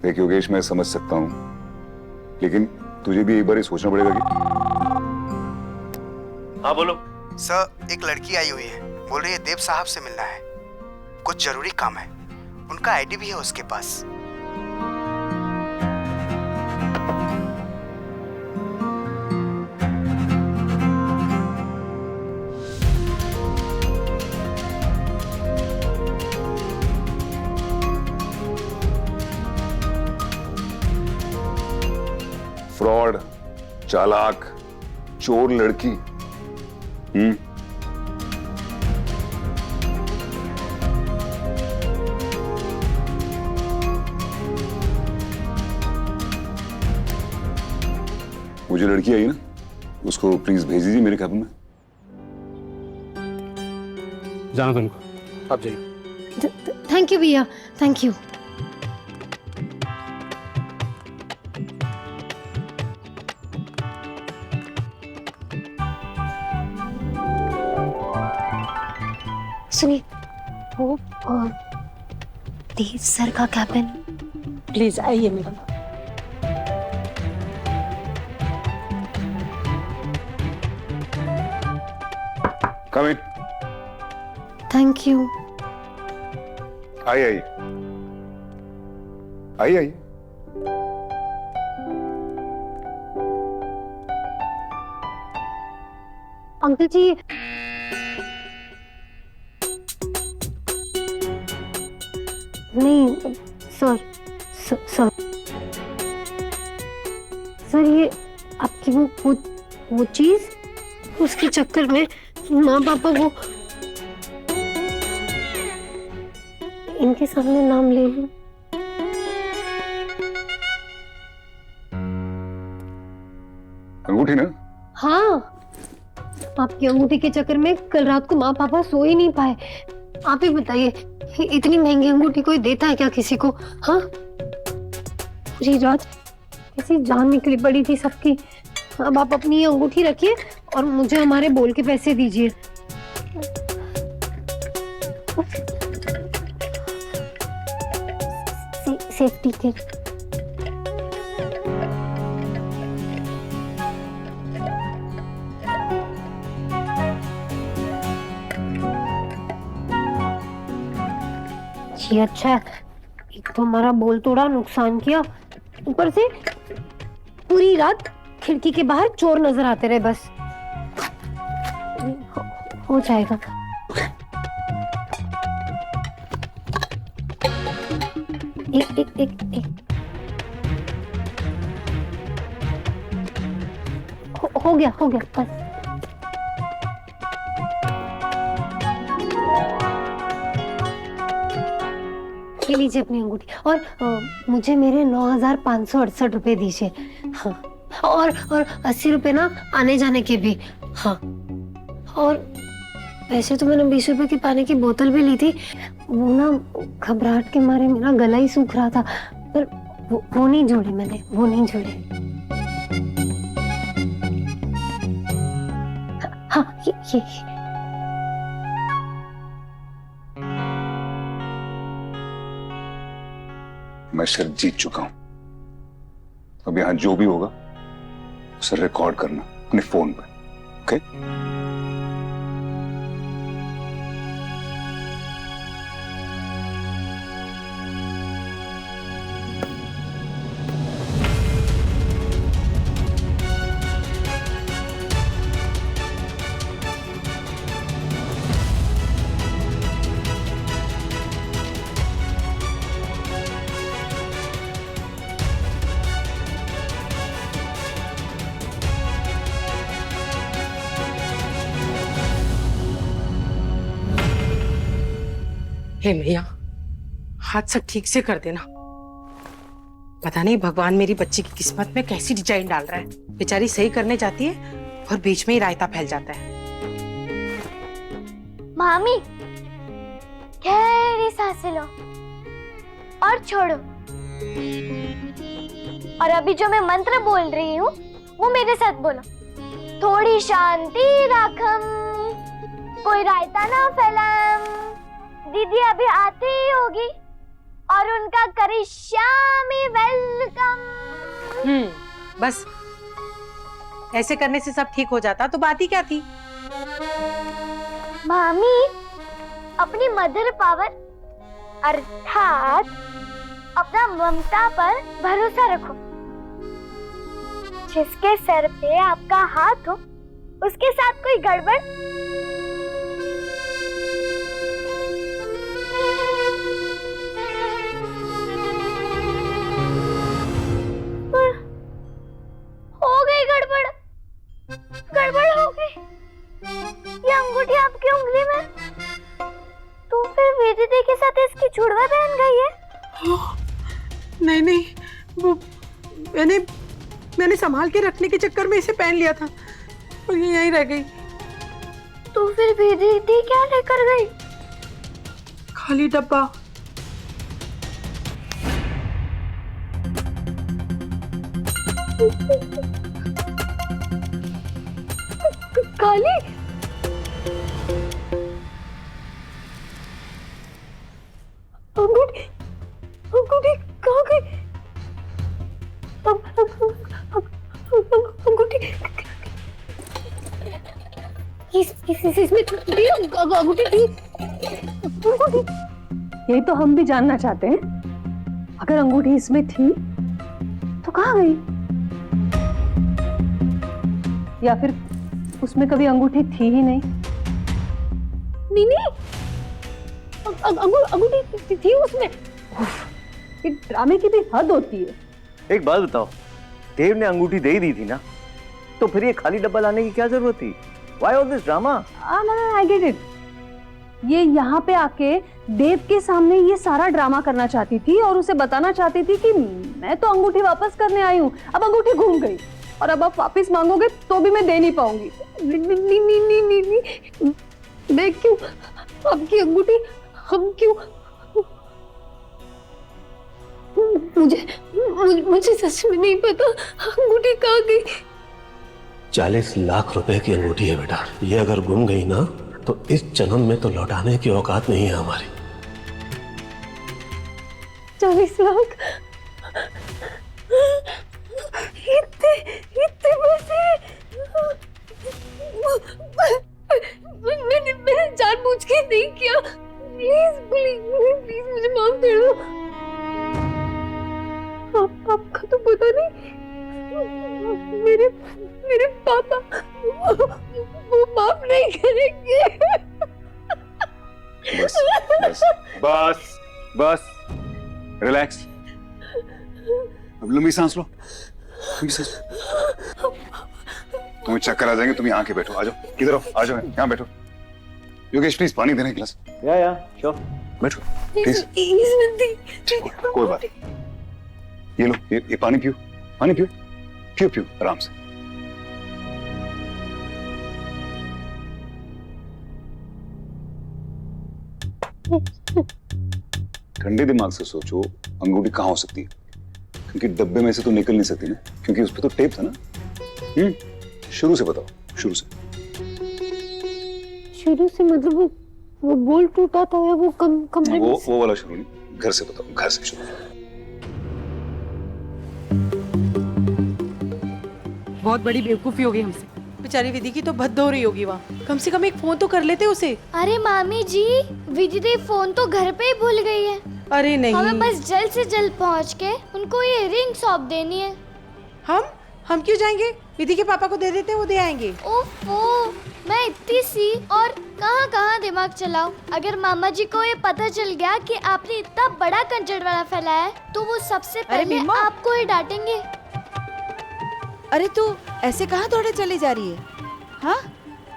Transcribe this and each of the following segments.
देख योगेश, मैं समझ सकता हूँ, लेकिन तुझे भी एक बार ही सोचना पड़ेगा कि। हाँ बोलो। सर, एक लड़की आई हुई है, बोल रही है देव साहब से मिलना है, कुछ जरूरी काम है। उनका आईडी भी है उसके पास। फ्रॉड, चालाक, चोर लड़की। वो जो लड़की आई ना, उसको प्लीज भेज दीजिए मेरे कैबिन में। जाना तुमको, आप जाइए। थैंक यू भैया, थैंक यू। सुनिए, वो देव सर का कैबिन। प्लीज आइए madam. Come in. Thank you. आइए आइए आइए। अंकल जी, नहीं सर, सर सर, ये आपकी वो चीज, उसके चक्कर में माँ पापा वो इनके सामने नाम ले लूं। अंगूठी ना? हाँ, आपकी अंगूठी के चक्कर में कल रात को माँ पापा सो ही नहीं पाए। आप ही बताइए, इतनी महंगी अंगूठी कोई देता है क्या किसी को? हाँ, पूरी रात कैसी जान निकली पड़ी थी सबकी। अब आप अपनी अंगूठी रखिए और मुझे हमारे बोल के पैसे दीजिए। सेफ्टी के जी। अच्छा, एक तो हमारा बोल तोड़ा, नुकसान किया, ऊपर से पूरी रात खिड़की के बाहर चोर नजर आते रहे। बस हो जाएगा। एक हो गया बस। ये लीजिए अपनी अंगूठी, और मुझे मेरे 9,568 रुपए दीजिए। हाँ, और 80 रुपए ना आने जाने के भी। हाँ, और वैसे तो मैंने 20 रुपए की पानी की बोतल भी ली थी, वो ना घबराहट के मारे मेरा गला ही सूख रहा था, पर वो नहीं जोड़े मैंने, वो नहीं जोड़े। हाँ, ये मैं शर्त जीत चुका हूं। अब यहां जो भी होगा उसे रिकॉर्ड करना अपने फोन पे, ओके? हे मैया, हाथ सब ठीक से कर देना। पता नहीं भगवान मेरी बच्ची की किस्मत में कैसी डिजाइन डाल रहा है। बेचारी सही करने जाती है और बीच में ही रायता फैल जाता है। मामी, गहरी सांसें लो और छोड़ो। और अभी जो मैं मंत्र बोल रही हूँ वो मेरे साथ बोलो। थोड़ी शांति राखम, कोई रायता ना फैलाम। दीदी अभी आती ही होगी, और उनका करिश्यामी वेलकम। बस ऐसे करने से सब ठीक हो जाता, तो बात ही क्या थी। मामी, अपनी मदर पावर अर्थात अपना ममता पर भरोसा रखो। जिसके सर पे आपका हाथ हो उसके साथ कोई गड़बड़ हो गई, गड़बड़ हो गई। ये अंगूठी आपकी उंगली में, तो फिर वेदिता के साथ इसकी जुड़वा पहन गई है। नहीं नहीं, वो मैंने संभाल के रखने के चक्कर में इसे पहन लिया था और ये यहीं रह गई। तो फिर वेदिता क्या लेकर गई? खाली डब्बा। खाली? अंगूठी कहाँ गई? अंगूठी इसमें अंगूठी थी। यही तो हम भी जानना चाहते हैं। अगर अंगूठी इसमें थी तो कहाँ गई? या फिर उसमें कभी अंगूठी थी ही नहीं? नहीं, अंगूठी थी उसमें। एक ड्रामे की भी हद होती है। एक बात बताओ, देव ने अंगूठी दे ही दी थी ना, तो फिर ये खाली डब्बा लाने की क्या जरूरत थी? Why all this drama? I get it. ये यहाँ पे आके देव के सामने ये सारा ड्रामा करना चाहती थी और उसे बताना चाहती थी कि मैं तो अंगूठी वापस करने आई हूँ, अब अंगूठी घूम गई और अब आप वापस मांगोगे तो भी मैं दे नहीं पाऊंगी। नहीं, मैं क्यों? आपकी अंगूठी हम क्यों? मुझे सच में नहीं पता अंगूठी कहाँ गई। 40 लाख रुपए की अंगूठी है बेटा, ये अगर गुम गई ना तो इस जन्म में तो लौटाने की औकात नहीं है हमारी। 40 लाख? इतने पैसे? मैंने जानबूझ के नहीं किया। प्लीज मुझे माफ कर दो। आपका तो पता नहीं, मेरे पापा वो माफ नहीं करेंगे। बस बस बस बस, रिलैक्स। अब लंबी सांस लो, लंबी सांस। तुम्हें चक्कर आ जाएंगे, तुम यहाँ आके बैठो। आ जाओ, किधर हो? आ जाओ, यहाँ बैठो। योगेश प्लीज पानी देना गिलास। या श्योर, बैठो प्लीज। कोई बात नहीं। ये लो, ये पानी पियो, पानी पियो, पियो पियो आराम से। ठंडे दिमाग से सोचो, अंगूठी कहाँ हो सकती है? क्योंकि डब्बे में से तो निकल नहीं सकती ना, क्योंकि उस पर तो टेप था ना। शुरू से बताओ, शुरू से। शुरू से मतलब वो बोल्ट टूटा था या वो कमरे में? वो वाला शुरू नहीं, घर से बताओ, घर से शुरू। बहुत बड़ी बेवकूफी होगी हमसे। बेचारी विधि की तो भद्द हो रही होगी वहाँ। कम से कम एक फोन तो कर लेते उसे। अरे मामी जी, विधि फोन तो घर पे ही भूल गई है। अरे नहीं, हमें बस जल्द से जल्द पहुँच के उनको ये रिंग सौंप देनी है। हम क्यों जाएंगे? विधि के पापा को दे देते, वो दे आएंगे। ओफो, मैं इतनी सी और कहाँ दिमाग चलाऊं। अगर मामा जी को ये पता चल गया कि आपने इतना बड़ा कंजरवाना फैलाया है, तो वो सबसे पहले आपको ही डांटेंगे। अरे तू ऐसे कहाँ दौड़े चली जा रही है? हाँ,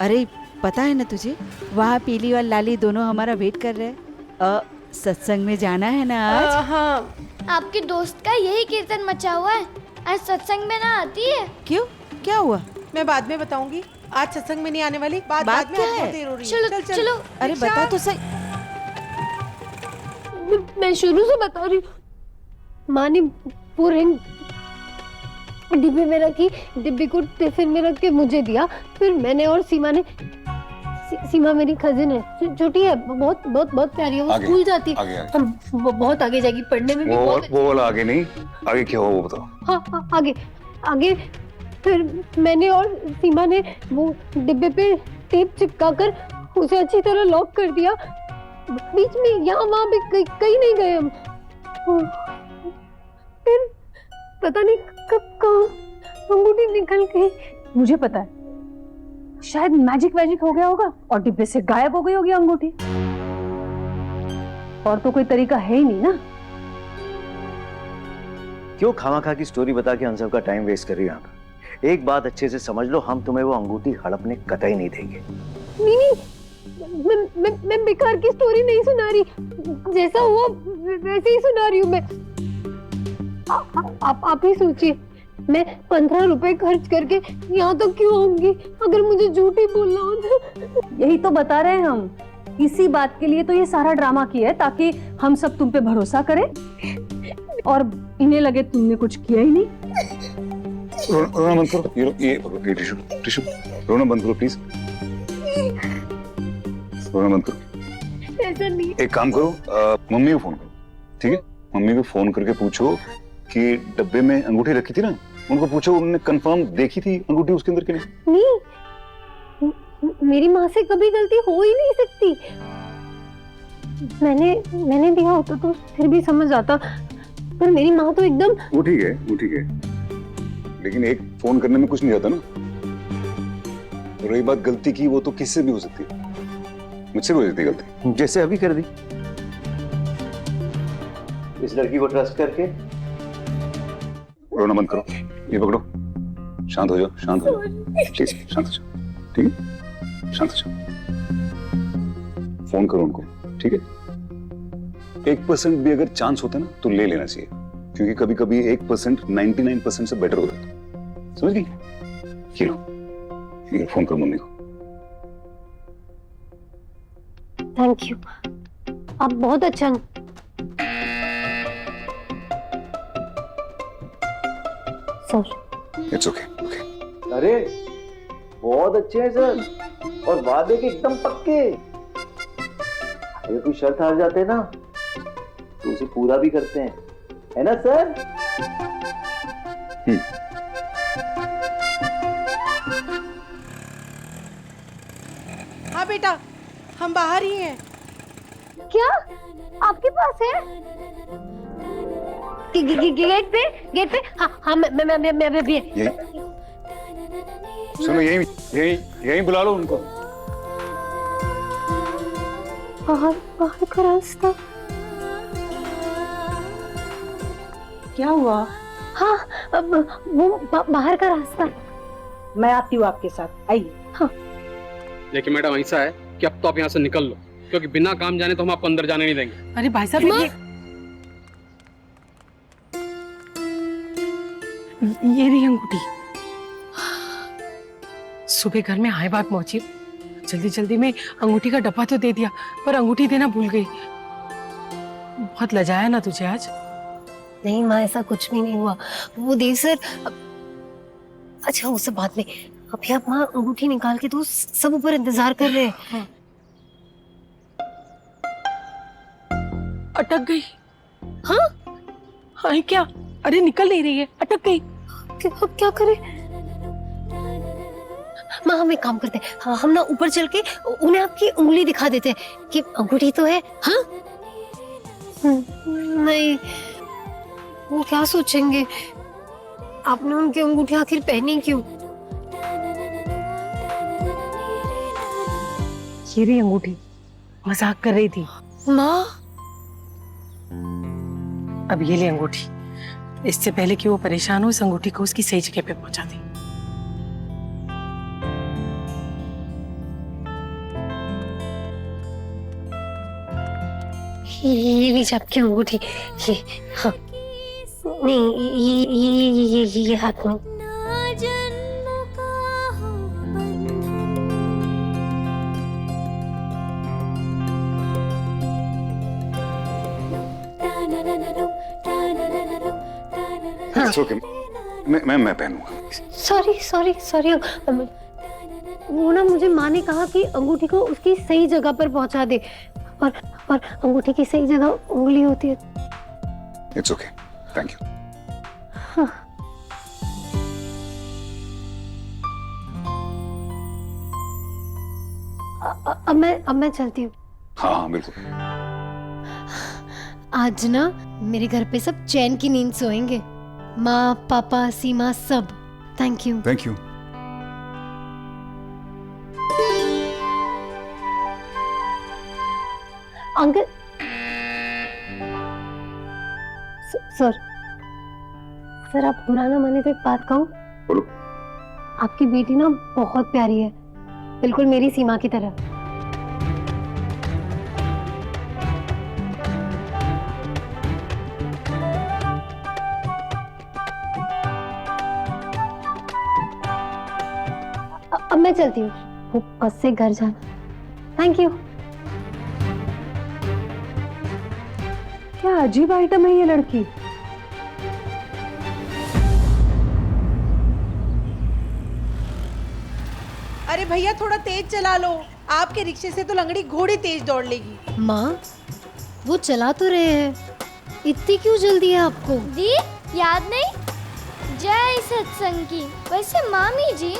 अरे पता है ना तुझे, वहाँ पीली और लाली दोनों हमारा वेट कर रहे हैं। सत्संग में जाना है ना आज? हाँ। आपके दोस्त का यही कीर्तन मचा हुआ है, आज सत्संग में ना आती है। क्यों, क्या हुआ? मैं बाद में बताऊंगी, आज सत्संग में नहीं आने वाली। बाद क्या में है? देर हो रही चलो चलो। अरे बता तो सही। मैं शुरू से बता रही हूँ। माँ ने वो रिंग डिब्बे में रखी, डिब्बे को टिफिन में रख के मुझे दिया, फिर मैंने और सीमा ने सीमा मेरी कजिन है, छोटी है, बहुत बहुत बहुत प्यारी है, वो आगे, स्कूल जाती है। आगे, आगे। हम वो बहुत आगे जाएगी, पढ़ने में भी बहुत। वो वाला आगे नहीं, आगे क्या हुआ वो बताओ। हाँ, आगे आगे फिर मैंने और सीमा ने वो डिब्बे पे टेप चिपकाकर उसे अच्छी तरह लॉक कर दिया। बीच में यहाँ वहाँ भी कहीं नहीं गए हम। फिर पता नहीं कब कहाँ अंगूठी निकल गई। मुझे पता है, शायद मैजिक हो गया होगा और डिब्बे से गायब हो गई होगी अंगूठी। और तो कोई तरीका है ही नहीं ना। क्यों खामाखा की स्टोरी बता के हम सब का टाइम वेस्ट कर रही है यहाँ पर? एक बात अच्छे से समझ लो, हम तुम्हें वो अंगूठी हड़पने कतई नहीं देंगे। नहीं, मैं बेकार की स्टोरी नहीं सुना रही, जैसा हुआ वैसे ही सुना रही हूँ मैं। आप ही सोचिए, मैं 15 रुपए खर्च करके यहाँ तो क्यों आऊंगी अगर मुझे झूठ ही बोलना हो तो। यही तो बता रहे हैं हम, इसी बात के लिए तो ये सारा ड्रामा किया है, ताकि हम सब तुम पे भरोसा करें और इन्हें लगे तुमने कुछ किया ही नहीं। रोना बंद करो, ये टिश्यू रोना बंद करो प्लीज, रोना बंद करो। ऐसा नहीं। एक काम करो, मम्मी को फोन करो, ठीक है? मम्मी को फोन करके पूछो कि डब्बे में अंगूठी रखी थी ना, उनको पूछो उन्होंने कंफर्म देखी थी अंगूठी उसके अंदर की नहीं। मेरी माँ से कभी गलती हो ही नहीं सकती। मैंने दिया होता तो फिर भी समझ आता, पर मेरी माँ तो एकदम। वो ठीक है, लेकिन एक फोन करने में कुछ नहीं जाता ना। और रही बात गलती की, वो तो किससे भी हो सकती है, मुझसे भी हो सकती है गलती, जैसे अभी कर दी इस लड़की को ट्रस्ट करके। रोना बंद करो, ये पकड़ो, शांत हो जाओ, शांत हो जाओ प्लीज, शांत हो जाओ, ठीक है? शांत हो जाओ। फोन करो उनको, ठीक है? 1% भी अगर चांस होता है ना तो ले लेना चाहिए, क्योंकि कभी कभी 1% 99% से बेटर होता है, समझ गई? ये लो, फोन करो मम्मी को। थैंक यू, आप बहुत अच्छा। Sir it's okay. अरे बहुत अच्छे हैं सर, और वादे के एकदम पक्के। अगर कोई शर्त हार जाते ना तो उसे पूरा भी करते हैं, है ना सर? हाँ बेटा, हम बाहर ही हैं। क्या आपके पास है? गेट पे। हाँ, मैं भी। यही सुनो, यही बुला लो उनको। बाहर का रास्ता। क्या हुआ? हाँ, वो बाहर का रास्ता। मैं आती हूँ आपके साथ, आइए। हाँ। देखिए मैडम, ऐसा है कि अब तो आप यहाँ से निकल लो, क्योंकि बिना काम जाने तो हम आपको अंदर जाने नहीं देंगे। अरे भाई साहब, ये रही अंगूठी। सुबह घर में हाय बात पहुंची, जल्दी में अंगूठी का डब्बा तो दे दिया, पर अंगूठी देना भूल गई। बहुत लजाया ना तुझे आज? नहीं माँ, ऐसा कुछ भी नहीं हुआ। वो देव सर, अच्छा वो सब बाद में। अभी आप माँ अंगूठी निकाल के तो सब ऊपर इंतजार कर रहे हैं। अटक गई? हाँ? हाँ क्या? अरे निकल नहीं रही है, अटक गई। अब क्या करें? माँ हम एक काम करते हैं, हाँ, हम ना ऊपर चल के उन्हें आपकी उंगली दिखा देते हैं कि अंगूठी तो है। हाँ? नहीं, वो क्या सोचेंगे? आपने उनकी अंगूठी आखिर पहनी क्यों? ये रही अंगूठी, मजाक कर रही थी। माँ, अब ये ले अंगूठी, इससे पहले कि वो परेशान हो, इस अंगूठी को उसकी सही जगह पे पहुंचा दे। ये लीजिए आपकी अंगूठी। ये, हाँ, नहीं, ये हाथ में। It's okay. मैं पहनूंगा। सॉरी। वो ना मुझे माँ ने कहा कि अंगूठी को उसकी सही जगह पर पहुंचा दे, और अंगूठी की सही जगह उंगली होती है। It's okay, thank you. अब मैं चलती हूँ। हाँ हाँ बिल्कुल। आज ना मेरे घर पे सब चैन की नींद सोएंगे, माँ पापा सीमा सब। Thank you. Thank you. Uncle sir आप बुरा ना माने तो एक बात कहूँ? बोलो। आपकी बेटी ना बहुत प्यारी है, बिल्कुल मेरी सीमा की तरह। अब मैं चलती हूँ, वो बस से घर जाना। Thank you. क्या अजीब आइटम है ये लड़की। अरे भैया थोड़ा तेज चला लो, आपके रिक्शे से तो लंगड़ी घोड़ी तेज दौड़ लेगी। माँ वो चला तो रहे हैं, इतनी क्यों जल्दी है आपको? दी याद नहीं, जय सत्संग की। वैसे मामी जी,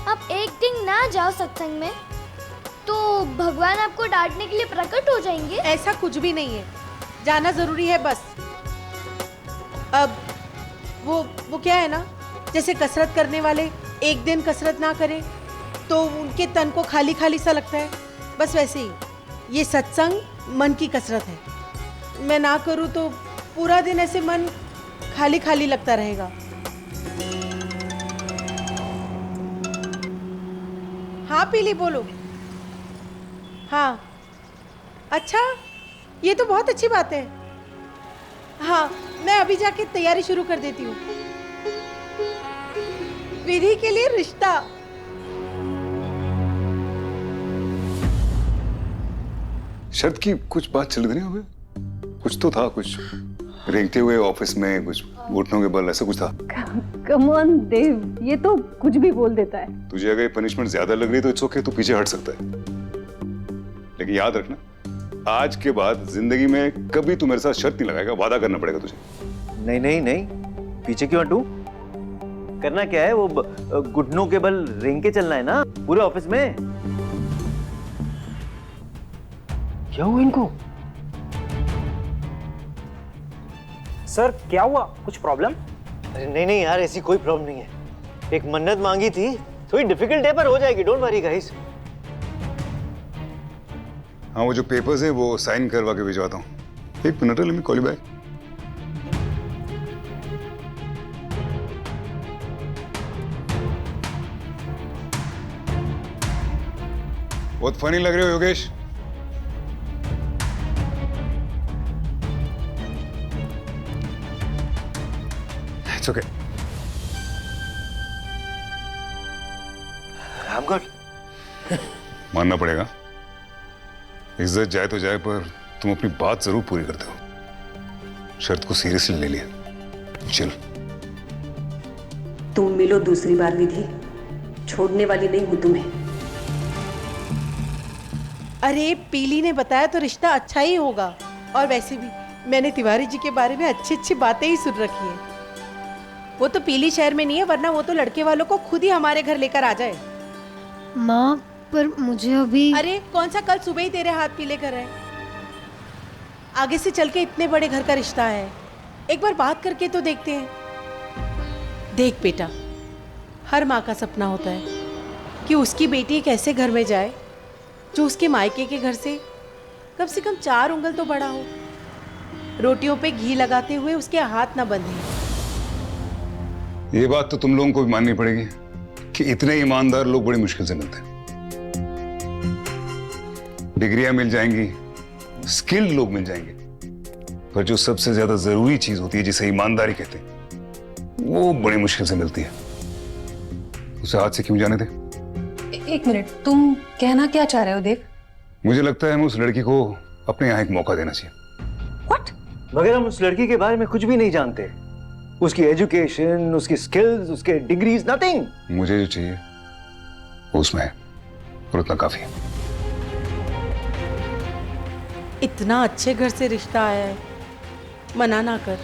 आप एक दिन ना जाओ सत्संग में तो भगवान आपको डांटने के लिए प्रकट हो जाएंगे। ऐसा कुछ भी नहीं है, जाना जरूरी है बस। अब वो क्या है ना, जैसे कसरत करने वाले एक दिन कसरत ना करें तो उनके तन को खाली खाली सा लगता है, बस वैसे ही ये सत्संग मन की कसरत है। मैं ना करूं तो पूरा दिन ऐसे मन खाली खाली लगता रहेगा। हाँ पीली बोलो। हाँ अच्छा, ये तो बहुत अच्छी बात है। हाँ मैं अभी जाके तैयारी शुरू कर देती हूँ। विधि के लिए रिश्ता। शरद की कुछ बात चल रही है, कुछ तो था, कुछ रेंगते हुए ऑफिस में, कुछ घुटनों के बल, ऐसा कुछ था। कम ऑन देव, ये तो कुछ भी बोल देता है। तुझे अगर पनिशमेंट ज्यादा लग रही है तो इट्स ओके, तू पीछे हट सकता है, लेकिन याद रखना आज के बाद जिंदगी में कभी तू मेरे साथ शर्त नहीं लगाएगा, वादा करना पड़ेगा तुझे। नहीं नहीं नहीं, पीछे क्यों हटूं? करना क्या है, वो घुटनों के बल रेंग के चलना है ना पूरे ऑफिस में। क्या हुआ इनको? सर क्या हुआ, कुछ प्रॉब्लम? अरे नहीं नहीं यार, ऐसी कोई प्रॉब्लम नहीं है। एक मन्नत मांगी थी, थोड़ी डिफिकल्ट है पर हो जाएगी, डोंट वरी गाइस। हाँ वो जो पेपर्स है वो साइन करवा के भिजवाता हूँ। एक minute, let me call you back. बहुत फनी लग रहे हो Yogesh. It's okay. I'm good. मानना पड़ेगा, इज्जत जाए तो जाए पर तुम अपनी बात जरूर पूरी करते हो। शर्त को सीरियसली ले लिया। चल तुम मिलो दूसरी बार विधि, छोड़ने वाली नहीं हूं तुम्हें। अरे पीली ने बताया तो रिश्ता अच्छा ही होगा, और वैसे भी मैंने तिवारी जी के बारे में अच्छी अच्छी बातें ही सुन रखी है। वो तो पीली शहर में नहीं है, वरना वो तो लड़के वालों को खुद ही हमारे घर लेकर आ जाए। माँ पर मुझे अभी। अरे कौन सा कल सुबह ही तेरे हाथ पीले कर रहे हैं? आगे से चल के इतने बड़े घर का रिश्ता है, एक बार बात करके तो देखते हैं। देख बेटा, हर माँ का सपना होता है कि उसकी बेटी एक ऐसे घर में जाए जो उसके मायके के घर से कम 4 उंगल तो बड़ा हो, रोटियों पे घी लगाते हुए उसके हाथ ना बंधे। ये बात तो तुम लोगों को भी माननी पड़ेगी कि इतने ईमानदार लोग बड़ी मुश्किल से मिलते हैं। डिग्रियां मिल जाएंगी, स्किल्ड लोग मिल जाएंगे, पर जो सबसे ज्यादा जरूरी चीज होती है जिसे ईमानदारी कहते हैं, वो बड़ी मुश्किल से मिलती है। उसे हाथ से क्यों जाने दे? एक मिनट, तुम कहना क्या चाह रहे हो देव? मुझे लगता है हमें उस लड़की को अपने यहाँ एक मौका देना चाहिए। What? मगर हम उस लड़की के बारे में कुछ भी नहीं जानते, उसकी एजुकेशन, उसकी स्किल्स, उसके डिग्रीज, नथिंग। मुझे जो चाहिए वो उसमें है। और उतना काफी है। इतना अच्छे घर से रिश्ता आया है, मना ना कर।